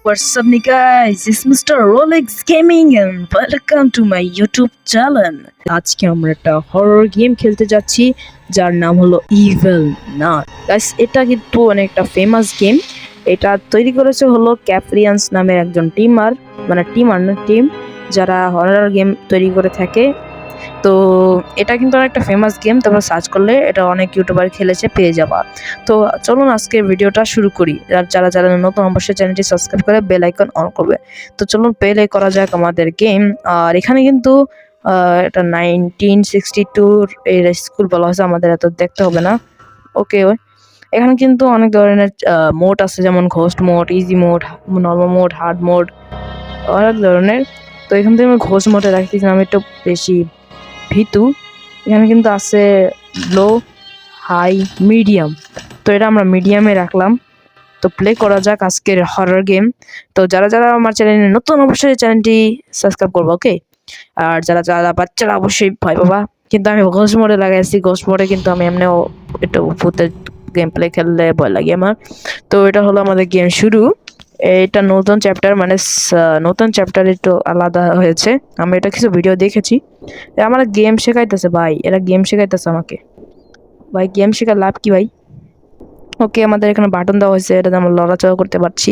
What's up, guys? It's Mr. Rolex Gaming and welcome to my YouTube channel. আজকে আমরা একটা horror game খেলতে যাচ্ছি যার নাম হলো ইভিল নাট। গাইস, এটা কিন্তু অনেকটা ফেমাস গেম। এটা তৈরি করেছে হলো ক্যাপ্রিয়ান্স নামের একজন টিম যারা হরর গেম তৈরি করে থাকে। তো এটা কিন্তু অনেকটা ফেমাস গেম, তোমরা সার্চ করলে এটা অনেক ইউটিউবার খেলেছে, পেয়ে যাবা। তো চলুন আজকে ভিডিওটা শুরু করি। আর যারা যারা নতুন অবশ্যই চ্যানেলটি সাবস্ক্রাইব করে বেল আইকন অন করবে। তো চলুন প্লে করা যাক আমাদের গেম। আর এখানে কিন্তু এটা 1962 এর স্কুল বলা হয়েছে, আমাদের এত দেখতে হবে না। ওকে, এখানে কিন্তু অনেক ধরনের মোড আছে, যেমন ghost mode, easy mode, normal mode, hard mode, অনেক ধরনের। তো এখান থেকে আমি ঘোস্ট মোডে রাখতেছিলাম, একটু বেশি ভীতু। এখানে কিন্তু আছে লো, হাই, মিডিয়াম। তো এটা আমরা মিডিয়ামে রাখলাম। তো প্লে করা যাক আজকের হরর গেম। তো যারা যারা আমার চ্যানেলে নতুন অবশ্যই চ্যানেলটি সাবস্ক্রাইব করবো, ওকে। আর যারা যারা বাচ্চারা অবশ্যই ভয় পাবা, কিন্তু আমি ঘোস্ট মোডে লাগাইছি। ঘোস্ট মোডে কিন্তু আমি এমনিও একটু ভূতের গেম প্লে খেললে ভয় লাগে আমার। তো এটা হলো আমাদের গেম শুরু। এটা নতুন চ্যাপ্টার, মানে নতুন চ্যাপ্টার একটু আলাদা হয়েছে। আমি এটা কিছু ভিডিও দেখেছি। আমার গেম শেখাইতেছে ভাই, এরা গেম শেখাইতেছে আমাকে। ভাই গেম শেখার লাভ কি ভাই? ওকে, আমাদের এখানে বাটন দেওয়া হয়েছে, এটাতে আমরা লড়াচড়া করতে পারছি।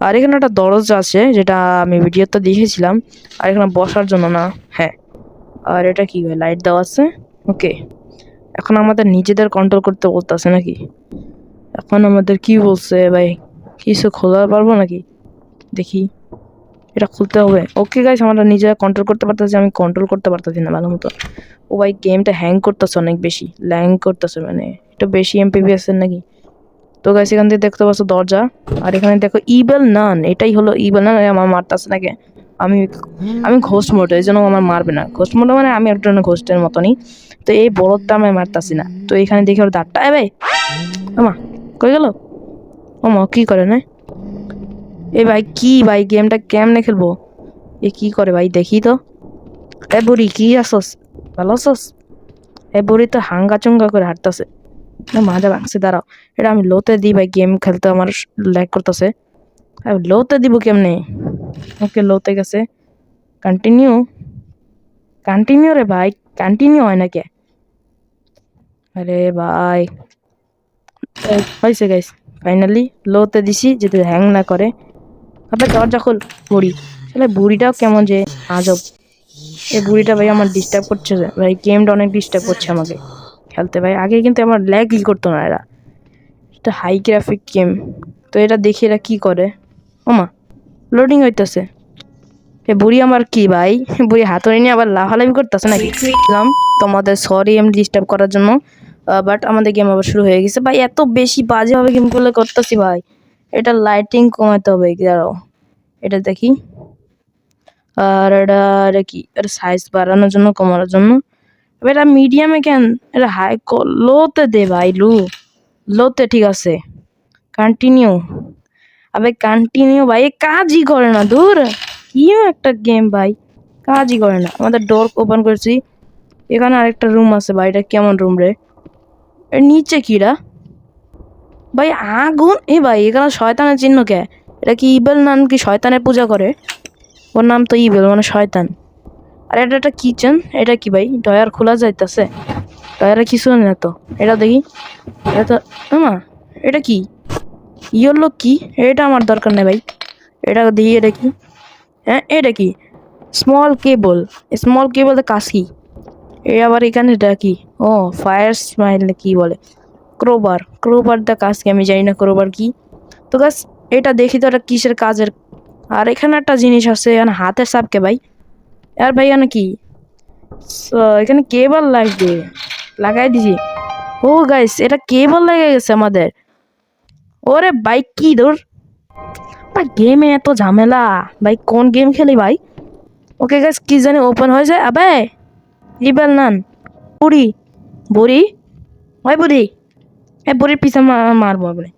আর এখানে একটা দরজা আছে, যেটা আমি ভিডিওতে দেখেছিলাম। আর এখানে বসার জন্য না, হ্যাঁ। আর এটা কি ভাই, লাইট দেওয়া আছে। ওকে, এখন আমাদের নিজেদের কন্ট্রোল করতে বলতেছে নাকি? এখন আমাদের কি বলছে ভাই? কিছু খোলা পারবো নাকি? দেখি, এটা খুলতে হবে। ওকে গাইস, আমরা নিজেরা কন্ট্রোল করতে পারতেছি, আমি কন্ট্রোল করতে পারতেছি না ভালো মতো। ও ভাই, গেমটা হ্যাং করতেছে, অনেক বেশি ল্যাং করতেছে, মানে একটু বেশি এমপিপিএস এর নাকি। তো গাইস, এখান থেকে দেখতে পাচ্ছ দরজা। আর এখানে দেখো ইভেল নান, এটাই হলো ইভেল নান। আমার মারতেছে নাকি? আমি আমি ঘোস্ট মোডে, এই জন্য আমার মারবে না। ঘোস্ট মোডে মানে আমি একজন ঘোস্টের মতনই। তো এই বলদটা আমি মারতাছি না। তো এখানে দেখি ওর দাঁতটা, ভাই আমা কই গেল? ওমা, কি করে না? এ ভাই, কি ভাই, গেমটা কেমনে খেলবো? এ কি করে ভাই, দেখি তো। এ বুড়ি, কি আসস? ভালো আসস? এ বুড়ি তো হাঙ্গা চুঙ্গা করে হাঁটতেছে। মাজা ভাঙছে, দাঁড়াও। এটা আমি লোতে দিই ভাই, গেম খেলতে আমার ল্যাগ করতেছে। লোতে দিব কেমনে? ওকে, লোতে গেছে। কন্টিনিউ, কন্টিনিউ রে ভাই, কন্টিনিউ হয় না কে? আরে ভাই, হয়েছে গাইস, ফাইনালি লোতে দিছি যাতে হ্যাং না করে। আবার দরজা খোল বুড়ি। আসলে বুড়িটাও কেমন যে আজব। এই বুড়িটা ভাই আমার ডিস্টার্ব করছে ভাই, গেমটা অনেক ডিস্টার্ব করছে আমাকে খেলতে ভাই। আগে কিন্তু আমার ল্যাগই করতো না এরা। এটা হাই গ্রাফিক গেম। তো এটা দেখি এরা কি করে। ওমা, লোডিং হইতেছে। এ বুড়ি আমার কি ভাই, বুড়ি হাতুড়ি নিয়ে আবার লাফালাফি করতেছে নাকি? তোমাদের সরি আমি ডিস্টার্ব করার জন্য। বাট আমাদের গেম আবার শুরু হয়ে গেছে ভাই। এত বেশি বাজেভাবে গেমগুলো করতেছি ভাই। এটা লাইটিং কমাতে হবে, দাঁড়াও এটা দেখি। আর এটা কি, এটা সাইজ বাড়ানোর জন্য, কমানোর জন্য। এটা মিডিয়ামে কেন? এটা হাই লোতে দে ভাই, লোতে ঠিক আছে। কন্টিনিউ, আবে কন্টিনিউ ভাই, কাজই করে না, দূর। কি একটা গেম ভাই, কাজই করে না। আমাদের ডোর ওপেন করছি, এখানে আরেকটা রুম আছে ভাই। এটা কেমন রুম রে? এর নিচে কিরা ভাই? আগুন! এ ভাই, এখানে শয়তানের চিহ্ন কে? এটা কি ইবেল নান কি শয়তানের পূজা করে? ওর নাম তো ইবেল, মানে শয়তান। আর এটা একটা কিচেন। এটা কি ভাই, ডয়ার খোলা যাইতেছে? ডয়ারে কিছু না তো। এটা দেখি, এটা তো এটা কি ইয়েলো কি? এটা আমার দরকার নেই ভাই, এটা দেখি। এটা কি? হ্যাঁ, এটা কি? স্মল কেবল। স্মল কেবল কাজ কি? এ আবার এখানে এটা কি? ও, ফায়ার স্মাইল কি বলে? ক্রোবার। ক্রোবার দা কাজ কি? আমি জানি না ক্রোবার কি। তো গাছ, এটা দেখি তো এটা কিসের কাজের। আর এখানে একটা জিনিস আছে, এখানে হাতের সাপকে ভাই। আর ভাই এখানে কি? এখানে কেবল লাগবে, লাগাই দিছি। ও গাইস, এটা কেবল লেগে গেছে আমাদের। ওরে ভাই, কি দূর ভাই, গেমে এত ঝামেলা ভাই। কোন গেম খেলি ভাই? ওকে গাইস, কি জানি ওপেন হয়ে যায়। আবে ইবেল নান, বুড়ি, বুড়ি, ওই বুড়ি, এই বুড়ির পিছনে মারবো আপনি।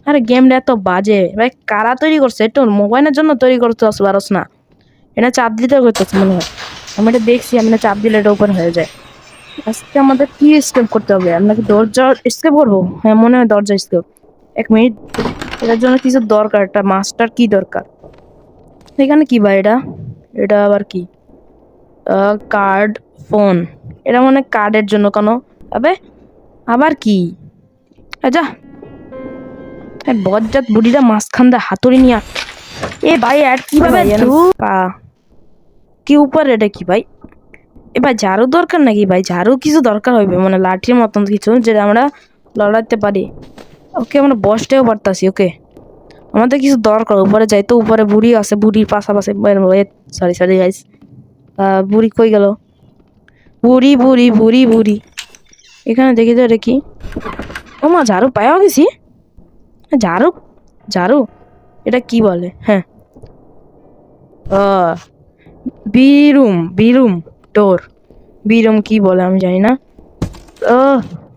আরে গেমটা এত বাজে ভাই, কারা তৈরি করছে? একটু মোবাইলের জন্য তৈরি করতে পারস না? এটা চাপ দিতে করতেছে মনে হয়। আমি এটা দেখছি, আমি চাপ দিলে এটা ওপেন হয়ে যায়। আজকে আমাদের কি স্কেপ করতে হবে? আমরা কি দরজা স্কেপ করবো? হ্যাঁ, মনে হয় দরজা স্কেপ। 1 মিনিট, এটার জন্য কিছু দরকার, একটা মাস্টার কি দরকার। এখানে কি ভাই, এটা এটা আবার কি? Card, phone. এটা মনে হয় কার্ডের জন্য কোনো। আবে আবার কি? আচ্ছা, বজ্জাত বুড়িটা মাঝখান দিয়ে হাতুড়ি নিয়ে এ ভাই আর কিভাবে পা কি উপর, এটা কি ভাই? এ ভাই ঝাড়ু দরকার নাকি ভাই? ঝাড়ু কিছু দরকার হইবে মানে লাঠির মতন কিছু, যেটা আমরা লড়াইতে পারি। ওকে, আমরা বসতেও পারতাছি। ওকে, আমাদের কিছু দরকার, উপরে যাই তো। উপরে বুড়ি আছে, বুড়ির পাশাপাশি। সরি সরি গাইস, বুড়ি কই গেল? বুড়ি বুড়ি বুড়ি বুড়ি এখানে দেখি তো, এটা কি? ও মা, ঝাড়ু পাইয়া গেছি। ঝাড়ু ঝাড়ু এটা কি বলে? হ্যাঁ, বিরুম বিরুম ডোর। বিরুম কি বলে আমি জানি না।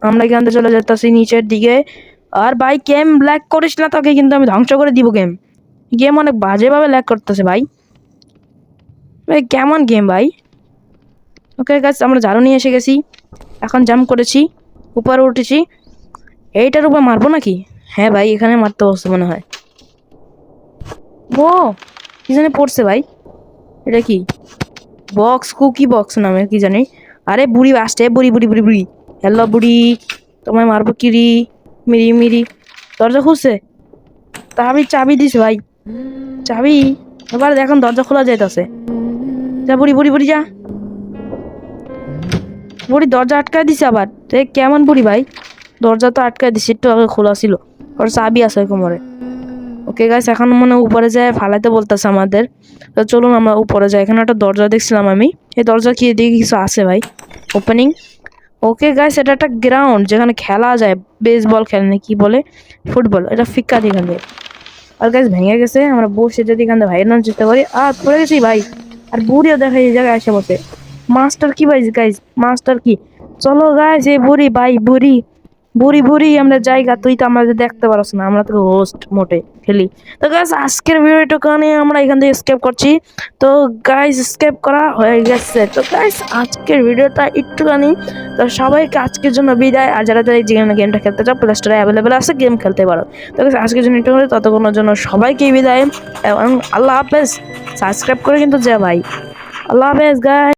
আমরা এখান থেকে চলে যেতেছি নিচের দিকে। আর ভাই গেম ল্যাগ করিস না, তোকে কিন্তু আমি ধ্বংস করে দিব। গেম গেম অনেক বাজেভাবে ল্যাগ করতেছে ভাই। ভাই কেমন গেম ভাই? ওকে গাইস, আমরা ঝাড়ু নিয়ে এসে গেছি। এখন জাম্প করেছি, উপরে উঠেছি। এইটার উপর মারবো নাকি? হ্যাঁ ভাই, এখানে মারতে বসছে মনে হয়। ও কি জানি পড়ছে ভাই, এটা কি? বক্স, কুকি বক্স নামে কি জানি। আরে বুড়ি আসছে, বুড়ি বুড়ি বুড়ি বুড়ি। হ্যালো বুড়ি, তোমায় মারবো কিরি? মিরি মিরি। দরজা খুলছে, তা আমি চাবি দিস ভাই, চাবি। এবার দেখুন দরজা খোলা যাইতেছে। যা বুড়ি বুড়ি বুড়ি যা। বুড়ি দরজা আটকায় দিছে আবার। তো কেমন বুড়ি ভাই? দরজা তো আটকায় দিছে, একটু আগে খোলা ছিল। ওর চাবি আছে কোমরে। ওকে গাইস, এখন মনে হয় উপরে যায় ফালাইতে বলতেছে আমাদের। তো চলুন আমরা উপরে যাই। এখানে একটা দরজা দেখছিলাম আমি, এই দরজা কি এদিকে কিছু আছে ভাই? ওপেনিং। ওকে গাইস, এটা একটা গ্রাউন্ড যেখানে খেলা যায়। বেসবল খেলে না কি বলে, ফুটবল। এটা ফিক্কা দিয়ে এখান থেকে। আর গাইস ভেঙে গেছে, আমরা বসে যদি এখান থেকে ভাইয়ের চেষ্টা করি। আর পড়ে গেছি ভাই। আর বুড়িও দেখা এই জায়গায় এসে বসে। মাস্টার কি ভাই? গাইস মাস্টার কি? চলো গাইস, এই বুড়ি ভাই, বুড়ি বুড়ি বুড়ি আমরা জায়গা, তুই তো আমাদের দেখতে পারছ না, আমরা তো হোস্ট মোটে খেলি। তো গাইস আজকের ভিডিওটা নিয়ে আমরা এখান থেকে স্কেপ করছি। তো গাইস স্কেপ করা হয়ে গেছে। তো গাইস আজকের ভিডিওটা একটুখানি। তো সবাইকে আজকের জন্য বিদায়। আর যারা যারা এই গেমটা খেলতে চাও, প্লে স্টোরে অ্যাভেলেবেল আছে, গেম খেলতে পারো। তো গাইস আজকের জন্য একটু, ততক্ষণের জন্য সবাইকে বিদায় এবং আল্লাহ হাফেজ। সাবস্ক্রাইব করে কিন্তু যা ভাই। আল্লাহ হাফেজ গাইস।